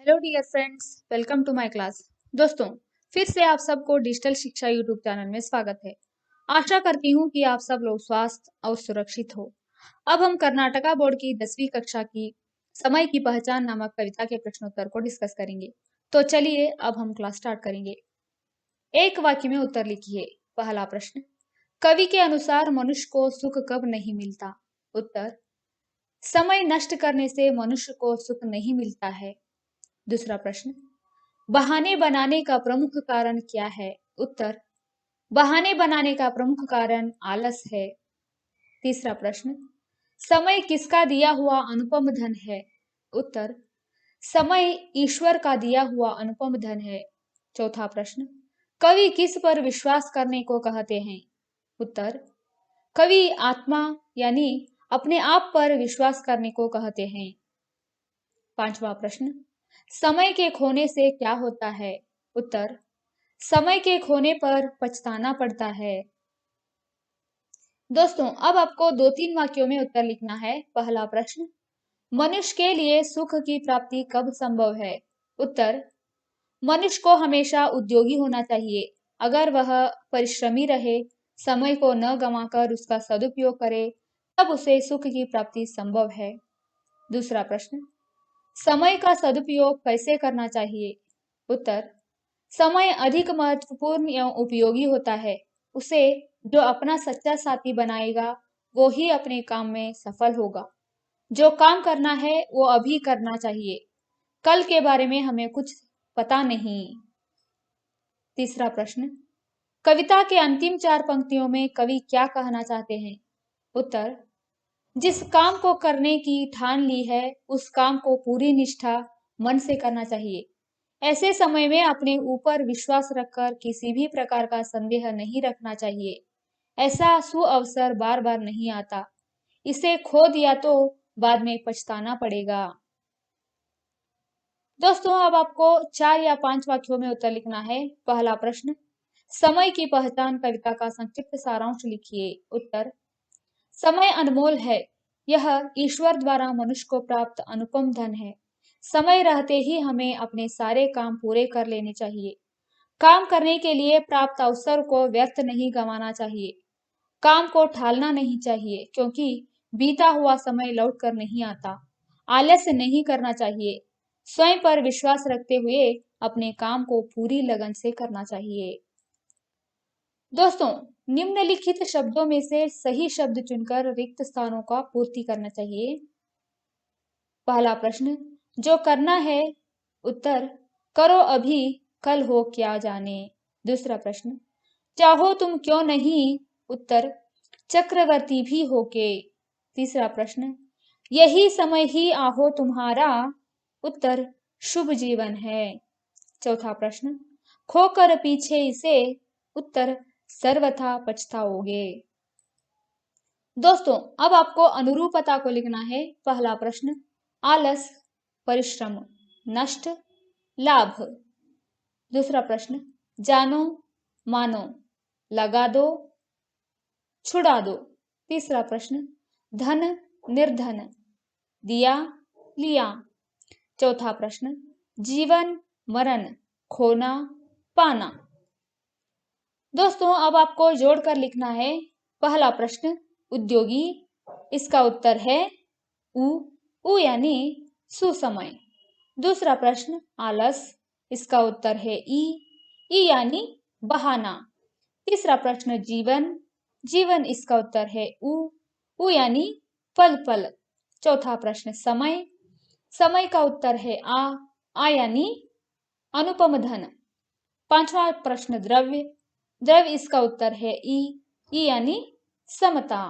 Hello dear friends, welcome to my class. दोस्तों, फिर से आप सबको डिजिटल शिक्षा यूट्यूब चैनल में स्वागत है। आशा करती हूँ कि आप सब लोग स्वस्थ और सुरक्षित हो। अब हम कर्नाटका बोर्ड की 10वीं कक्षा की समय की पहचान नामक कविता के प्रश्नोत्तर को डिस्कस करेंगे। तो चलिए अब हम क्लास स्टार्ट करेंगे। एक वाक्य में उत्तर लिखिए। पहला प्रश्न, कवि के अनुसार मनुष्य को सुख कब नहीं मिलता? उत्तर, समय नष्ट करने से मनुष्य को सुख नहीं मिलता है। दूसरा प्रश्न, बहाने बनाने का प्रमुख कारण क्या है? उत्तर, बहाने बनाने का प्रमुख कारण आलस है। तीसरा प्रश्न, समय किसका दिया हुआ अनुपम धन है? उत्तर, समय ईश्वर का दिया हुआ अनुपम धन है। चौथा प्रश्न, कवि किस पर विश्वास करने को कहते हैं? उत्तर, कवि आत्मा यानी अपने आप पर विश्वास करने को कहते हैं। पांचवा प्रश्न, समय के खोने से क्या होता है? उत्तर, समय के खोने पर पछताना पड़ता है। दोस्तों, अब आपको 2-3 वाक्यों में उत्तर लिखना है। पहला प्रश्न, मनुष्य के लिए सुख की प्राप्ति कब संभव है? उत्तर, मनुष्य को हमेशा उद्योगी होना चाहिए। अगर वह परिश्रमी रहे, समय को न गंवाकर उसका सदुपयोग करे, तब उसे सुख की प्राप्ति संभव है। दूसरा प्रश्न, समय का सदुपयोग कैसे करना चाहिए? उत्तर, समय अधिक महत्वपूर्ण एवं उपयोगी होता है। उसे जो अपना सच्चा साथी बनाएगा वो ही अपने काम में सफल होगा। जो काम करना है वो अभी करना चाहिए, कल के बारे में हमें कुछ पता नहीं। तीसरा प्रश्न, कविता के अंतिम 4 पंक्तियों में कवि क्या कहना चाहते हैं? उत्तर, जिस काम को करने की ठान ली है उस काम को पूरी निष्ठा मन से करना चाहिए। ऐसे समय में अपने ऊपर विश्वास रखकर किसी भी प्रकार का संदेह नहीं रखना चाहिए। ऐसा सुअवसर बार बार नहीं आता। इसे खो दिया तो बाद में पछताना पड़ेगा। दोस्तों, अब आपको 4 या 5 वाक्यों में उत्तर लिखना है। पहला प्रश्न, समय की पहचान कविता का संक्षिप्त सारांश लिखिए। उत्तर, समय अनमोल है। यह ईश्वर द्वारा मनुष्य को प्राप्त अनुपम धन है। समय रहते ही हमें अपने सारे काम पूरे कर लेने चाहिए। काम करने के लिए प्राप्त अवसर को व्यर्थ नहीं गंवाना चाहिए। काम को टालना नहीं चाहिए, क्योंकि बीता हुआ समय लौट कर नहीं आता। आलस्य नहीं करना चाहिए। स्वयं पर विश्वास रखते हुए अपने काम को पूरी लगन से करना चाहिए। दोस्तों, निम्नलिखित शब्दों में से सही शब्द चुनकर रिक्त स्थानों का पूर्ति करना चाहिए। पहला प्रश्न, जो करना है। उत्तर, करो अभी, कल हो क्या जाने। दूसरा प्रश्न, चाहो तुम क्यों नहीं। उत्तर, चक्रवर्ती भी होके। तीसरा प्रश्न, यही समय ही आहो तुम्हारा। उत्तर, शुभ जीवन है। चौथा प्रश्न, खोकर पीछे इसे। उत्तर, सर्वथा पछताओगे। दोस्तों, अब आपको अनुरूपता को लिखना है। पहला प्रश्न, आलस, परिश्रम, नष्ट, लाभ। दूसरा प्रश्न, जानो, मानो, लगा दो, छुड़ा दो। तीसरा प्रश्न, धन, निर्धन, दिया, लिया। चौथा प्रश्न, जीवन, मरण, खोना, पाना। दोस्तों, अब आपको जोड़कर लिखना है। पहला प्रश्न, उद्योगी, इसका उत्तर है उ। उ यानी सुसमय। दूसरा प्रश्न, आलस, इसका उत्तर है ई यानी बहाना। तीसरा प्रश्न, जीवन, जीवन इसका उत्तर है उ यानी पल पल। चौथा प्रश्न, समय, समय का उत्तर है आ यानी अनुपम धन। पांचवा प्रश्न, द्रव्य, द्रव्य इसका उत्तर है ई यानी समता।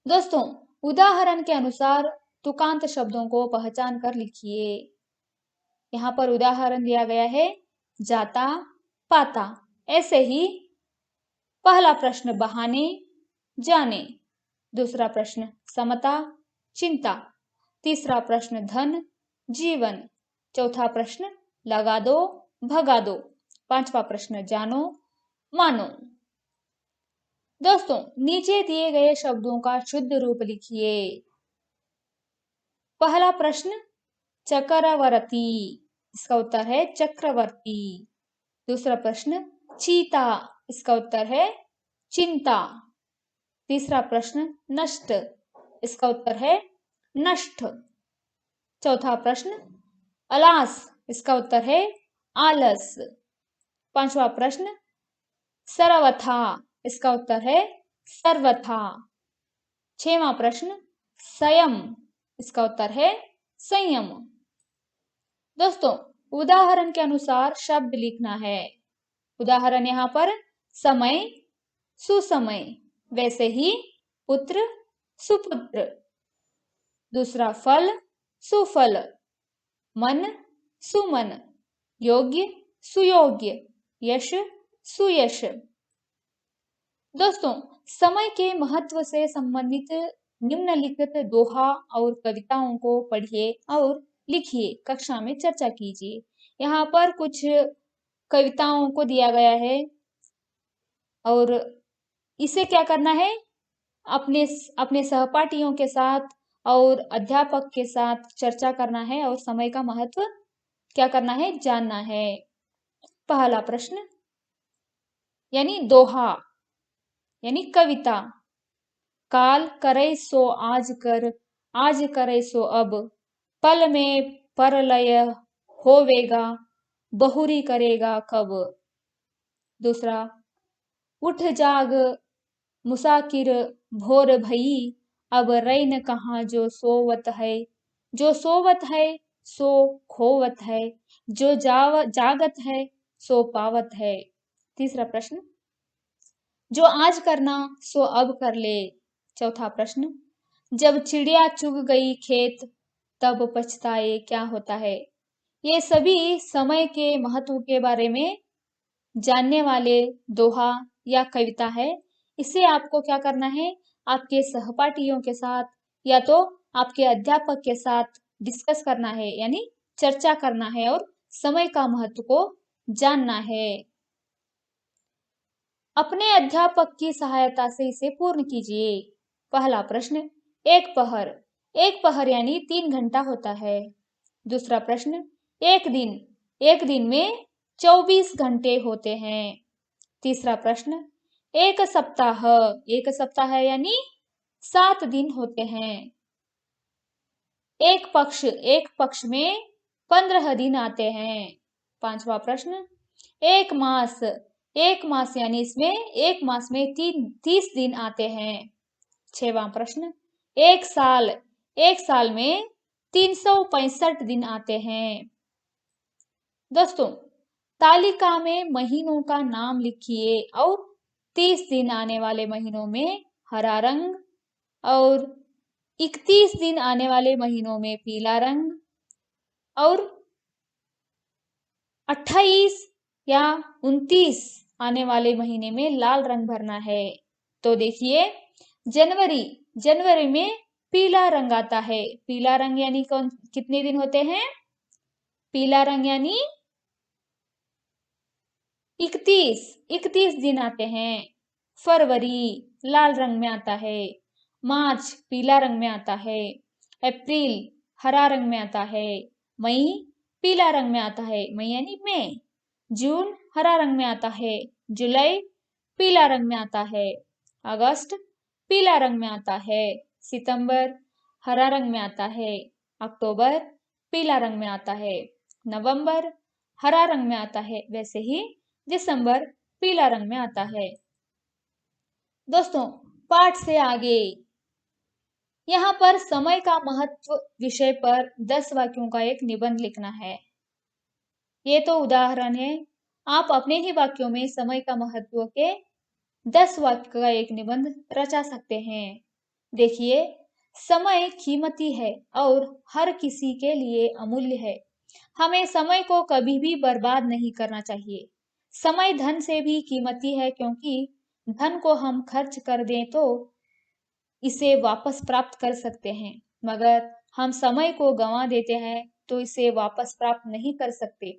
दोस्तों, उदाहरण के अनुसार तुकांत शब्दों को पहचान कर लिखिए। यहाँ पर उदाहरण दिया गया है जाता, पाता। ऐसे ही पहला प्रश्न, बहाने, जाने। दूसरा प्रश्न, समता, चिंता। तीसरा प्रश्न, धन, जीवन। चौथा प्रश्न, लगा दो, भगा दो। पांचवा प्रश्न, जानो, मानो। दोस्तों, नीचे दिए गए शब्दों का शुद्ध रूप लिखिए। पहला प्रश्न, चक्रवर्ती, इसका उत्तर है चक्रवर्ती। दूसरा प्रश्न, चीता, इसका उत्तर है चिंता। तीसरा प्रश्न, नष्ट, इसका उत्तर है नष्ट। चौथा प्रश्न, अलास, इसका उत्तर है आलस। पांचवा प्रश्न, सर्वथा, इसका उत्तर है सर्वथा। छठवां प्रश्न, संयम, इसका उत्तर है संयम। दोस्तों, उदाहरण के अनुसार शब्द लिखना है। उदाहरण यहाँ पर समय, सुसमय, वैसे ही पुत्र, सुपुत्र। दूसरा फल, सुफल, मन, सुमन, योग्य, सुयोग्य, यश, सुयश। दोस्तों, समय के महत्व से संबंधित निम्नलिखित दोहा और कविताओं को पढ़िए और लिखिए, कक्षा में चर्चा कीजिए। यहाँ पर कुछ कविताओं को दिया गया है और इसे क्या करना है, अपने अपने सहपाठियों के साथ और अध्यापक के साथ चर्चा करना है और समय का महत्व क्या करना है, जानना है। पहला प्रश्न यानी दोहा यानी कविता। काल करे सो आज कर, आज करे सो अब, पल में परलय होवेगा, बहुरी करेगा कब। दूसरा, उठ जाग मुसाकिर भोर भई, अब रैन कहाँ जो सोवत है, जो सोवत है सो खोवत है, जो जागत है सो पावत है। तीसरा प्रश्न, जो आज करना सो अब कर ले। चौथा प्रश्न, जब चिड़िया चुग गई खेत, तब पछताए क्या होता है। ये सभी समय के महत्व के बारे में जानने वाले दोहा या कविता है। इसे आपको क्या करना है, आपके सहपाठियों के साथ या तो आपके अध्यापक के साथ डिस्कस करना है, यानी चर्चा करना है और समय का महत्व को जानना है। अपने अध्यापक की सहायता से इसे पूर्ण कीजिए। पहला प्रश्न, एक पहर, एक पहर यानी 3 घंटा होता है। दूसरा प्रश्न, एक दिन में 24 घंटे होते हैं। तीसरा प्रश्न, एक सप्ताह यानी 7 दिन होते हैं। एक पक्ष में 15 दिन आते हैं। पांचवा प्रश्न, एक मास यानी इसमें एक मास में 30 दिन आते हैं। छठवां प्रश्न, एक साल में 365 दिन आते हैं। दोस्तों, तालिका में महीनों का नाम लिखिए और 30 दिन आने वाले महीनों में हरा रंग और 31 दिन आने वाले महीनों में पीला रंग और 28 या 29 आने वाले महीने में लाल रंग भरना है। तो देखिए, जनवरी में पीला रंग आता है। पीला रंग यानी कितने दिन होते हैं, पीला रंग यानी 31 दिन आते हैं। फरवरी लाल रंग में आता है। मार्च पीला रंग में आता है। अप्रैल हरा रंग में आता है। मई पीला रंग में आता है, मई यानी मई। जून हरा रंग में आता है। जुलाई पीला रंग में आता है। अगस्त पीला रंग में आता है। सितंबर हरा रंग में आता है। अक्टूबर पीला रंग में आता है। नवंबर हरा रंग में आता है, वैसे ही दिसंबर पीला रंग में आता है। दोस्तों, पाठ से आगे यहाँ पर समय का महत्व विषय पर 10 वाक्यों का एक निबंध लिखना है। ये तो उदाहरण है, आप अपने ही वाक्यों में समय का महत्व के 10 वाक्य का एक निबंध रचा सकते हैं। देखिए, समय कीमती है और हर किसी के लिए अमूल्य है। हमें समय को कभी भी बर्बाद नहीं करना चाहिए। समय धन से भी कीमती है, क्योंकि धन को हम खर्च कर दें तो इसे वापस प्राप्त कर सकते हैं, मगर हम समय को गंवा देते हैं तो इसे वापस प्राप्त नहीं कर सकते।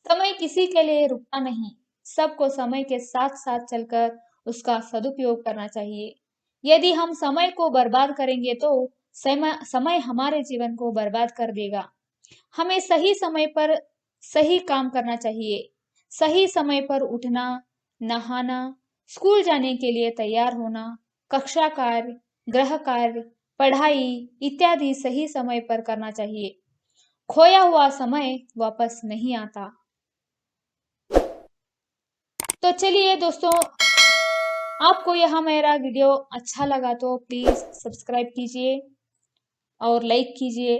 समय किसी के लिए रुकता नहीं, सबको समय के साथ साथ चलकर उसका सदुपयोग करना चाहिए। यदि हम समय को बर्बाद करेंगे तो समय हमारे जीवन को बर्बाद कर देगा। हमें सही समय पर सही काम करना चाहिए। सही समय पर उठना, नहाना, स्कूल जाने के लिए तैयार होना, कक्षा कार्य, गृह कार्य, पढ़ाई इत्यादि सही समय पर करना चाहिए। खोया हुआ समय वापस नहीं आता। तो चलिए दोस्तों, आपको यह मेरा वीडियो अच्छा लगा तो प्लीज़ सब्सक्राइब कीजिए और लाइक कीजिए।